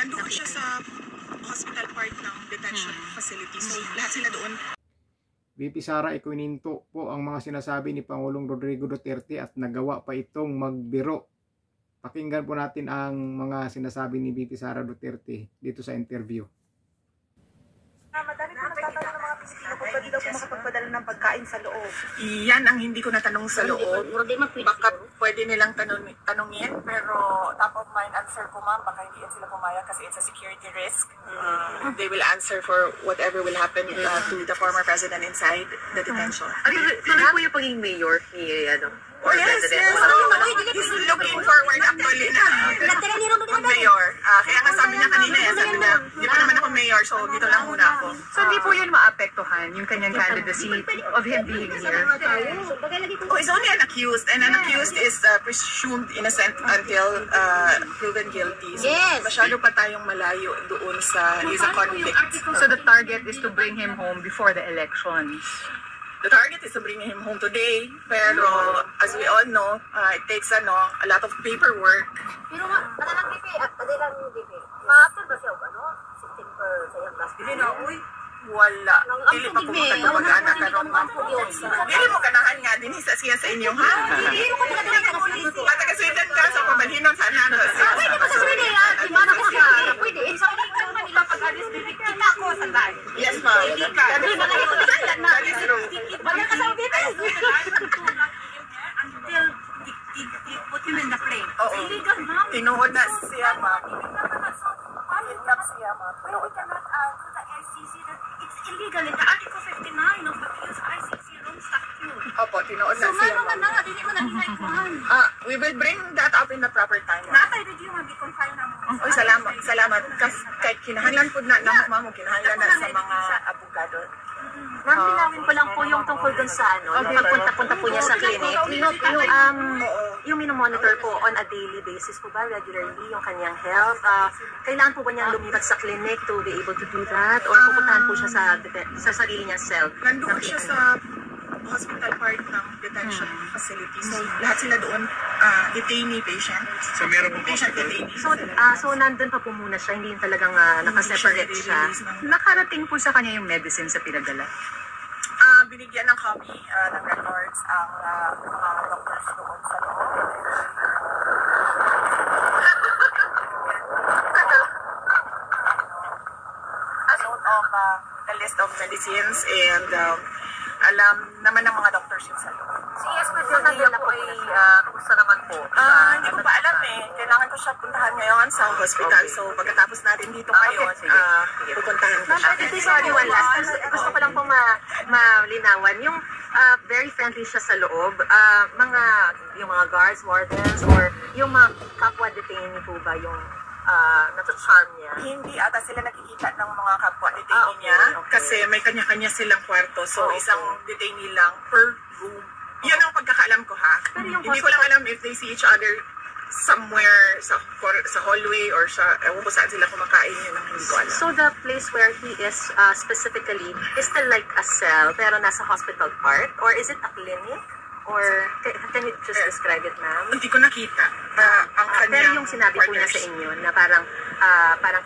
Nandun siya sa hospital part ng detention facility. So lahat sila doon. VP Sara ikininto po ang mga sinasabi ni Pangulong Rodrigo Duterte at nagawa pa itong magbiro. Pakinggan po natin ang mga sinasabi ni VP Sara Duterte dito sa interview. Madami po nagtatanong ng mga Pilipino kung pwede daw po makapagpadala ng pagkain sa loob. Yan ang hindi ko natanong sa loob. Baka pwede nilang tanungin, pero top of mind answer ko ma'am, baka hindi yan sila pumayag kasi it's a security risk. They will answer for whatever will happen to the former president inside the detention. Tuloy po yung pagiging mayor ni Oh yes, yes. He's looking forward actually na mayor. Kaya nga sabi niya kanina, sabi niya, di pa naman ako mayor, so dito lang muna ako. So hindi po yun maapektuhan yung kanyang candidacy of him being here? Oh, he's only an accused, and an accused is presumed innocent until proven guilty. So masyado pa tayong malayo doon sa he's a convict. So the target is to bring him home before the elections? The target is to bring him home today, pero as we all know, it takes a lot of paperwork. Pero matalang BP at padilang BP. Ma-after ba siya September sa iyang last? Hindi na, wala. Dili pa pumunta ng mag-anak karon. Dili mo ganahan nga din sa siya sa inyo, ha? Hindi ko pala At taga-Sweden ka, sa pabalhinon sana. Pwede pa sa Sweden, ha? Di ba na ko siya? Pwede. Sa Manila, pag-alis, kita ko sa live. Yes, ma'am. Hindi ka. Hindi ba na ito sa na? That is true. Wala ka sa BP. Until they put him in the plane. Oo. Illegal, ma'am. Tinuod na siya, ma'am. Kidnap siya, ma'am. Pero we cannot to the ICC that it's illegal. In the Article 59 of the US ICC Rome Statute. Opo, tinuod na So, siya, mano ma'am. na, hindi mo na kuhan. We will bring that up in the proper time, ma'am. Natay, did you mag-confine na mo? Oy, salamat, salamat. Kahit kinahanglan po na, ma'am, kinahanglan na sa mga abogado. Ma'am, linawin ko lang po yung tungkol dun sa pagpunta-punta po niya sa clinic. Yung minomonitor po on a daily basis po ba, regularly, yung kanyang health. Kailangan po ba niyang lumipat sa clinic to be able to do that? Or pupuntahan po siya sa sarili niyang cell? Nandun siya sa hospital part ng detention facility. So, lahat sila doon, detainee patient. So, meron po Patient detainee. So nandun pa po muna siya, hindi yung talagang nakaseparate siya. Nakarating po sa kanya yung medicine sa pinadala? Binigyan ng copy ng records ang mga doctors doon sa loob. Note of the list of medicines and alam naman ng mga doctors yun sa loob. Si Yes, Madela po ay kumusta naman po? Hindi ko pa alam eh. Kailangan ko siya puntahan ngayon sa hospital. So pagkatapos natin dito ngayon, pupuntahan ko siya. Sorry, one last. Gusto ko lang po malinawan. Yung very friendly siya sa loob. Yung mga guards, wardens, or yung mga kapwa detainee po ba yung nata-charm niya? Hindi ata sila nakikita ng mga kapwa detainee niya kasi may kanya-kanya silang kwarto. So isang detainee lang per room. Yan ang pagkakaalam ko ha. Hindi ko lang alam if they see each other somewhere sa hallway or sa ewan ko saan sila kumakain, yun ang hindi ko alam. So the place where he is specifically is still like a cell pero nasa hospital part? Or is it a clinic? Or can you just describe it, ma'am? Hindi ko nakita. Ang Pero kanyang yung sinabi po niya sa partners. inyo na parang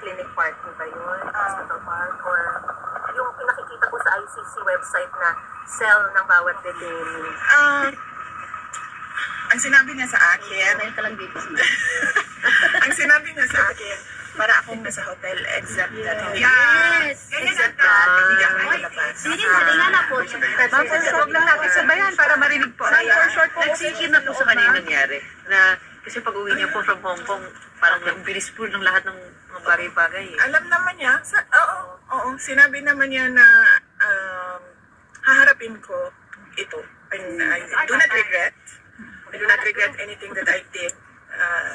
clinic part po ba yun? Hospital part? Or yung pinakikita ko sa ICC website na cell ng bawat detainee? Ang sinabi niya sa akin, ang sinabi niya sa akin, para akong nasa hotel, except that hindi except that hindi ako nakalabas. Ma'am, huwag lang natin sabayan para marinig po. Nagsikin na po sa kanina nangyari na kasi pag uwi niya po from Hong Kong, parang ang bilis po ng lahat ng mga bagay-bagay. Alam naman niya, oo, sinabi naman niya na haharapin ko ito. And I do not regret. I do not regret anything that I did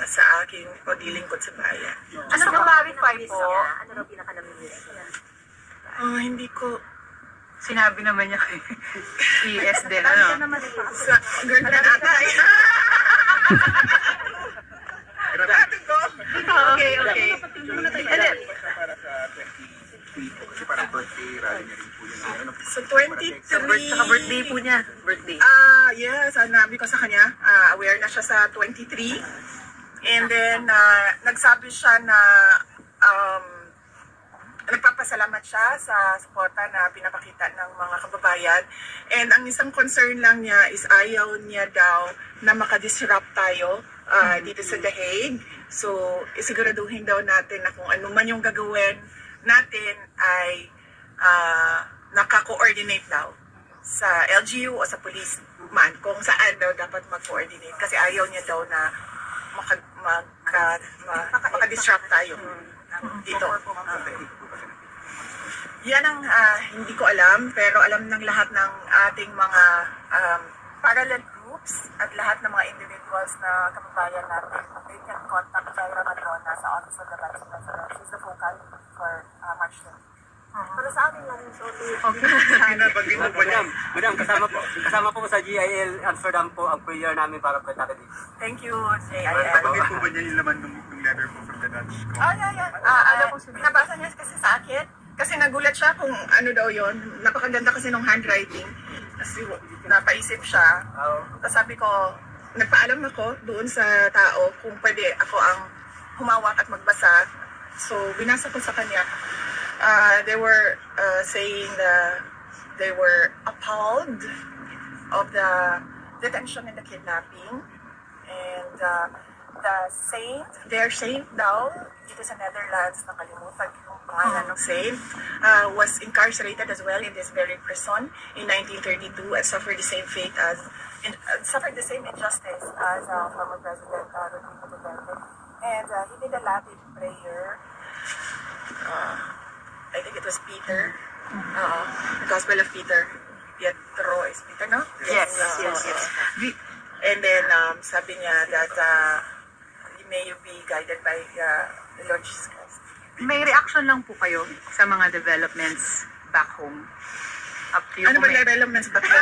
sa aking paglilingkod sa bayan. Ano ba clarify po? Ano daw pinaka-namimiss niya? Hindi ko... Sinabi naman niya kay ES din, ano? Sa girlfriend ata eh. Sabi ko. Okay. Kasi parang birthday rally niya rin po yun. Sa 23. Saka birthday po niya. Birthday. Yes, nabi ko sa kanya, aware na siya sa 23. And then, nagsabi siya na nagpapasalamat siya sa suporta na pinapakita ng mga kababayan. And ang isang concern lang niya is ayaw niya daw na makadisrupt tayo dito sa The Hague. So, isiguraduhin daw natin na kung ano man yung gagawin natin ay naka-coordinate daw sa LGU o sa police man kung saan daw dapat mag-coordinate. Kasi ayaw niya daw na makadisrupt tayo dito. Yan ang hindi ko alam, pero alam ng lahat ng ating mga parallel groups at lahat ng mga individuals na kababayan natin. They can contact Jaira Madrona sa Office of the Vice President. She's the focal for March 20. Pero sa amin lang yung Madam, kasama po sa GIL Amsterdam po ang prayer namin para protect dito. Thank you, JIL. Bakit po ba niya yung laman ng letter po from the Dutch? Nabasa niya kasi sa akin. Kasi nagulat siya kung ano daw yon. Napakaganda kasi nung handwriting. Kasi napaisip siya. Tapos sabi ko, nagpaalam ako doon sa tao kung pwede ako ang humawak at magbasa. So, binasa ko sa kanya. They were saying that they were appalled of the detention and the kidnapping. And their saint daw, dito sa Netherlands, nakalimutan yung pangalan ng saint, was incarcerated as well in this very prison in 1932 and suffered the same fate as, suffered the same injustice as former President Rodrigo Duterte. And he did a Latin prayer. I think it was Peter, the Gospel of Peter. Pietro is Peter, no? Yes. And then sabi niya that may you be guided by the Lord Jesus Christ. May reaction lang po kayo sa mga developments back home. Up to you. Ano ba developments back home?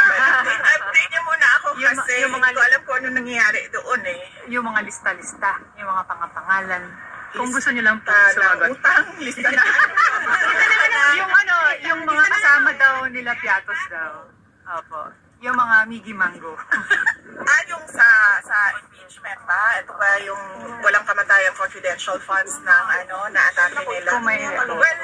Update niyo muna ako kasi yung mga, hindi ko alam kung ano nangyayari doon eh. Yung mga lista-lista, yung mga pangapangalan. Kung gusto niyo lang po sumagot. Utang, lista na. yung mga kasama daw nila Piatos daw. Opo. Yung mga Miggy Mango. Yung sa impeachment ba? Ito ba yung walang kamatayang confidential funds ng na atake nila? Well,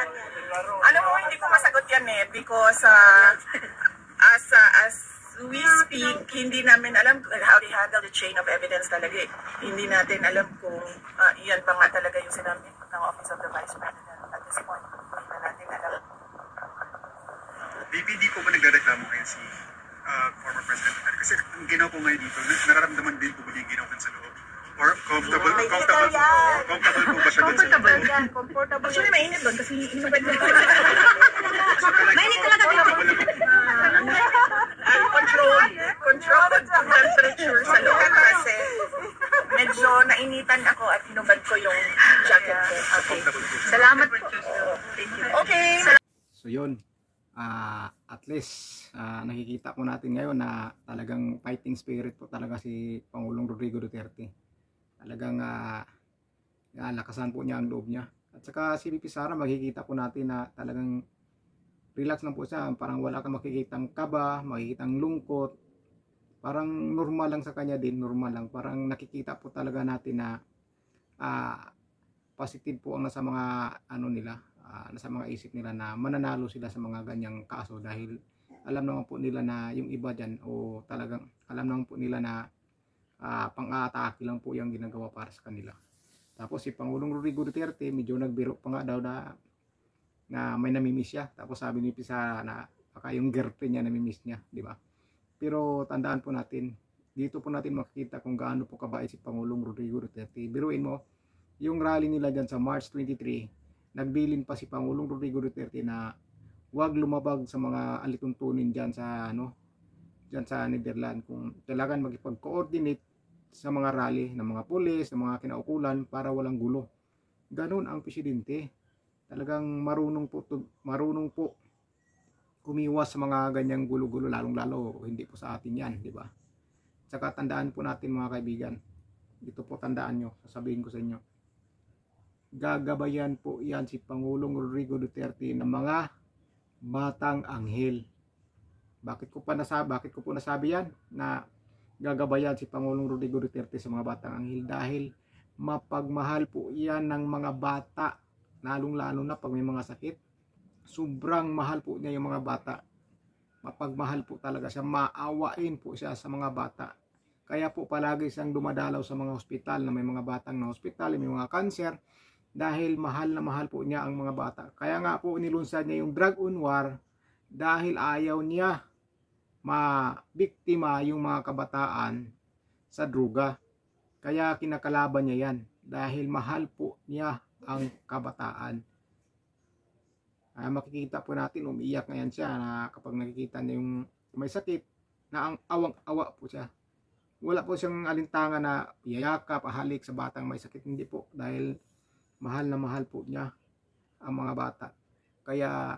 alam mo, hindi ko masagot yan because as we speak, hindi namin alam how they handle the chain of evidence talaga eh. Hindi natin alam kung yan ba nga talaga yung sinabi ng Office of the Vice President at this point. Hindi na natin alam. BPD ko ba nagreklamo ngayon si former President Duterte? Kasi ang ginawa ko ngayon dito, nararamdaman din po ba yung ginawa sa loob? Or comfortable po ba siya doon sa loob? Comfortable. Actually, mainit doon kasi inubad na. Mainit talaga dito. Controlled temperature sa loob kasi medyo nainitan ako at hinubad ko yung jacket ko. Okay. Salamat po. Okay. So yun, at least nakikita po natin ngayon na talagang fighting spirit po talaga si Pangulong Rodrigo Duterte. Talagang lakasan po niya ang loob niya. At saka si VP Sara, makikita po natin na talagang relax lang po siya. Parang wala kang makikitang kaba, makikitang lungkot. Parang normal lang sa kanya din, normal lang. Parang nakikita po talaga natin na positive po ang nasa mga nila, nasa mga isip nila na mananalo sila sa mga ganyang kaso dahil alam naman po nila na yung iba dyan o talagang alam naman po nila na pang-aatake lang po yung ginagawa para sa kanila. Tapos si Pangulong Rodrigo Duterte medyo nagbiro pa nga daw na may namimiss siya. Tapos sabi ni Pisa na baka yung girlfriend niya namimiss niya, di ba? Pero tandaan po natin, dito po natin makikita kung gaano po kabait si Pangulong Rodrigo Duterte. Biruin mo, yung rally nila dyan sa March 23, nagbilin pa si Pangulong Rodrigo Duterte na huwag lumabag sa mga alituntunin dyan sa dyan sa Netherlands, kung talagang magipag-coordinate sa mga rally ng mga pulis, ng mga kinaukulan para walang gulo. Ganun ang presidente. Talagang marunong po kumiwas sa mga ganyang gulo-gulo, lalong-lalo hindi po sa atin yan, di ba? Saka tandaan po natin mga kaibigan, dito po tandaan nyo, sasabihin ko sa inyo, gagabayan po yan si Pangulong Rodrigo Duterte ng mga batang anghel. Bakit ko po nasabi yan na gagabayan si Pangulong Rodrigo Duterte sa mga batang anghel? Dahil mapagmahal po yan ng mga bata, lalong-lalo na pag may mga sakit. sobrang mahal po niya yung mga bata. Mapagmahal po talaga siya, maawain po siya sa mga bata. Kaya po palagi siyang dumadalaw sa mga ospital na may mga batang na ospital, may mga cancer, dahil mahal na mahal po niya ang mga bata. Kaya nga po nilunsad niya yung drug on war dahil ayaw niya mabiktima yung mga kabataan sa droga. Kaya kinakalaban niya yan dahil mahal po niya ang kabataan. Makikita po natin, umiiyak ngayon siya na kapag nakikita niya yung may sakit na ang awang-awa po siya. Wala po siyang alintangan na iyayakap, ahalik sa batang may sakit. Hindi po, dahil mahal na mahal po niya ang mga bata. Kaya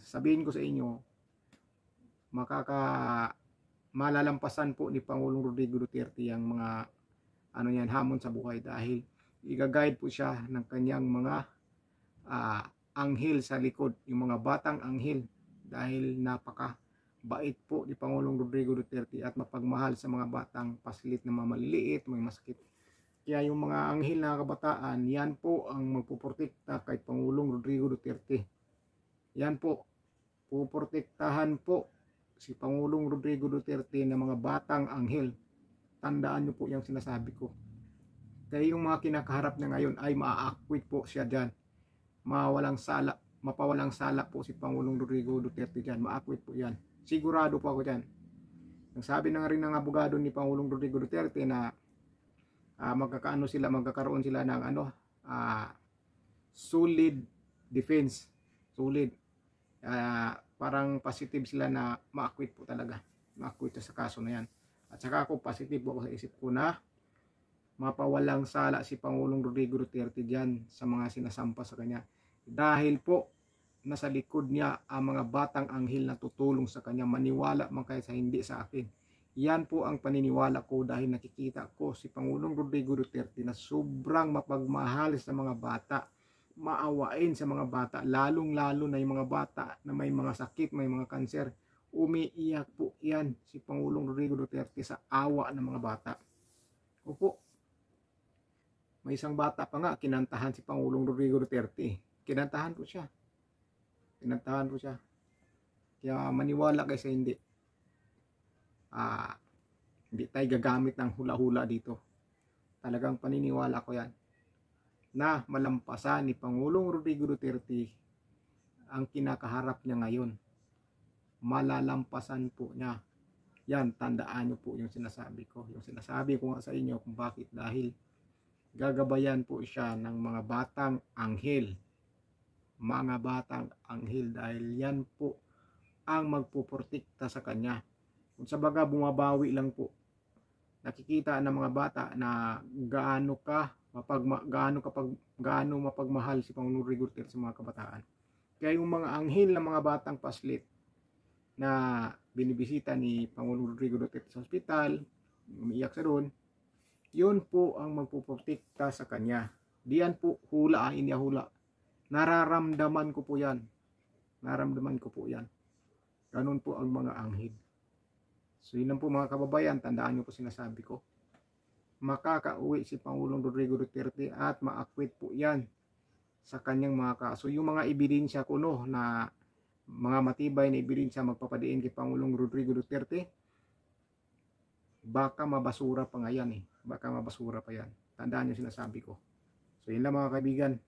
sabihin ko sa inyo, malalampasan po ni Pangulong Rodrigo Duterte ang mga hamon sa buhay, dahil i-guide po siya ng kanyang mga anghel sa likod, yung mga batang anghel, dahil napaka-bait po ni Pangulong Rodrigo Duterte at mapagmahal sa mga batang paslit na maliliit, may masakit. Kaya yung mga anghel na kabataan, yan po ang magpuprotekta kay Pangulong Rodrigo Duterte. Yan po, puprotektahan po si Pangulong Rodrigo Duterte ng mga batang anghel. Tandaan nyo po yung sinasabi ko. Kaya yung mga kinakaharap niya ngayon ay maa-acquit po siya dyan. Mapawalang sala po si Pangulong Rodrigo Duterte dyan. Ma-acquit po yan. Sigurado po ako dyan. Nagsabi na nga rin ng abogado ni Pangulong Rodrigo Duterte na magkakaroon sila ng solid defense. Solid. Parang positive sila na ma-acquit po talaga. Ma-acquit sa kaso na yan. At saka ako positive po ako sa isip ko na mapawalang sala si Pangulong Rodrigo Duterte dyan sa mga sinasampa sa kanya. Dahil po, nasa likod niya ang mga batang anghel na tutulong sa kanya. Maniwala man kayo sa hindi sa akin. Yan po ang paniniwala ko dahil nakikita ko si Pangulong Rodrigo Duterte na sobrang mapagmahal sa mga bata. Maawain sa mga bata. Lalong-lalo na yung mga bata na may mga sakit, may mga kanser. Umiiyak po yan si Pangulong Rodrigo Duterte sa awa ng mga bata. Opo. May isang bata pa nga, kinantahan si Pangulong Rodrigo Duterte. Kinantahan po siya. Kinantahan po siya. Kaya maniwala kayo sa hindi. Hindi tayo gagamit ng hula-hula dito. Talagang paniniwala ko yan. Na malampasan ni Pangulong Rodrigo Duterte ang kinakaharap niya ngayon. Malalampasan po niya. Yan, tandaan niyo po yung sinasabi ko. Yung sinasabi ko nga sa inyo kung bakit. Dahil gagabayan po siya ng mga batang anghel. Mga batang anghel, dahil yan po ang magpuprotekta sa kanya. Kung sa baga bumabawi lang po, nakikita ng mga bata na gaano mapagmahal si Pangulong Rodrigo Duterte sa mga kabataan. Kaya yung mga anghel ng mga batang paslit na binibisita ni Pangulong Rodrigo Duterte sa ospital, umiiyak sa doon, yun po ang magpuprotekta sa kanya. Diyan po hula, hindi hula. Nararamdaman ko po yan. Nararamdaman ko po yan. Ganun po ang mga anghel. So yun lang po mga kababayan, tandaan nyo po sinasabi ko. Makakauwi si Pangulong Rodrigo Duterte at ma-acquit po yan sa kanyang mga kaso. Yung mga ebidensya ko na mga matibay na ebidensya magpapadiin kay Pangulong Rodrigo Duterte, baka mabasura pa nga yan Baka mabasura pa yan. Tandaan nyo sinasabi ko. So yun lang mga kaibigan.